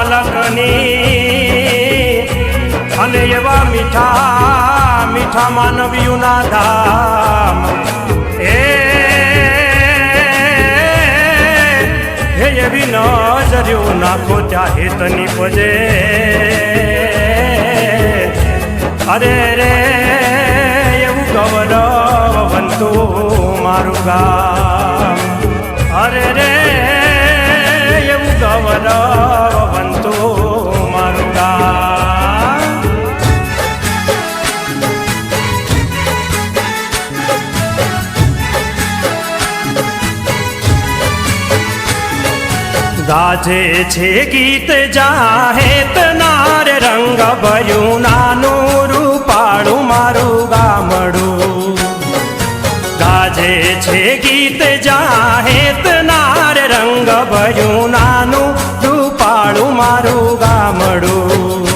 બાલકની અને એવા મીઠા મીઠા માનવીઓના ધામ એવી નજર્યો નાખો ત્યાં હેતની પજે અરે રે એવું ગૌરવ બનતું મારું ગામ અરે રે એવું ગૌરવ બનતું મારું ગામ ગાજે છે ગીત જાહેત નાર રંગ ભર્યું નાનું રૂપાળું મારું ગામડું ગાજે છે ગીત જાહેત નાર રંગ ભર્યું નાનું રૂપાળું મારું ગામડું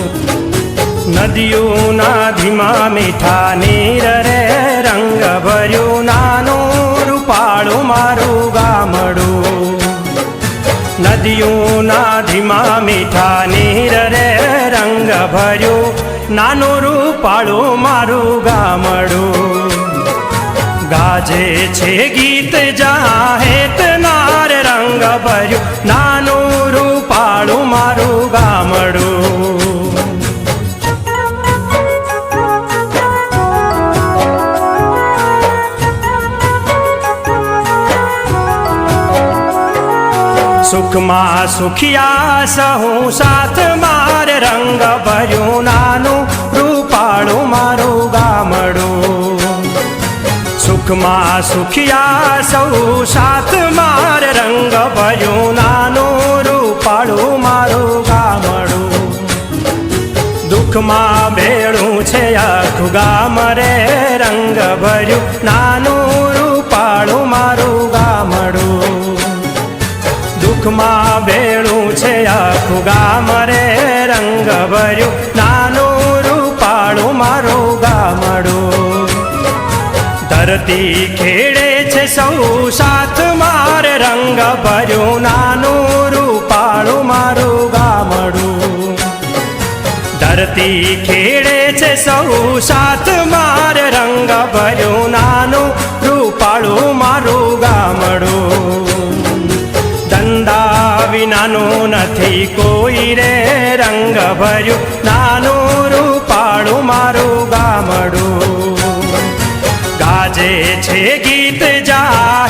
નદીઓના ધીમા મીઠા નીર રે રંગ ભર્યું નાનું રૂપાળું મારું ગામડું નદીઓના ધીમા મીઠા નીર રે રંગ ભર્યું નાનું રૂપાળું મારું ગામડું ગાજે છે ગીત જાહેત નાર રંગ ભર્યું નાનું રૂપાળું મારું ગામડું સુખમાં સુખિયા સહુ સાથ માર રંગ ભર્યું નાનું રૂપાળું મારું ગામડું સુખમાં સુખિયા સૌ સાથ માર રંગ ભર્યું નાનું રૂપાળું મારું ગામડું દુઃખમાં ભેળું છે આખું ગામ રે રંગ ભર્યું નાનું રૂપાળું મારું ગામડું દુઃખમાં ભેળું છે આખું ગામ રે રંગ ભર્યું નાનું રૂપાળું મારું ગામડું ધરતી ખેડે છે સૌ સાથ માર રંગ ભર્યું નાનું રૂપાળું મારું ગામડું ધરતી ખેડે છે સૌ સાથ માર રંગ ભર્યું નાનું રૂપાળું મારું ગામડું ધંધા વિનાનું નથી કોઈ રે રંગ ભર્યું નાનું રૂપાળું મારું ગામડું ગાજે છે ગીત જા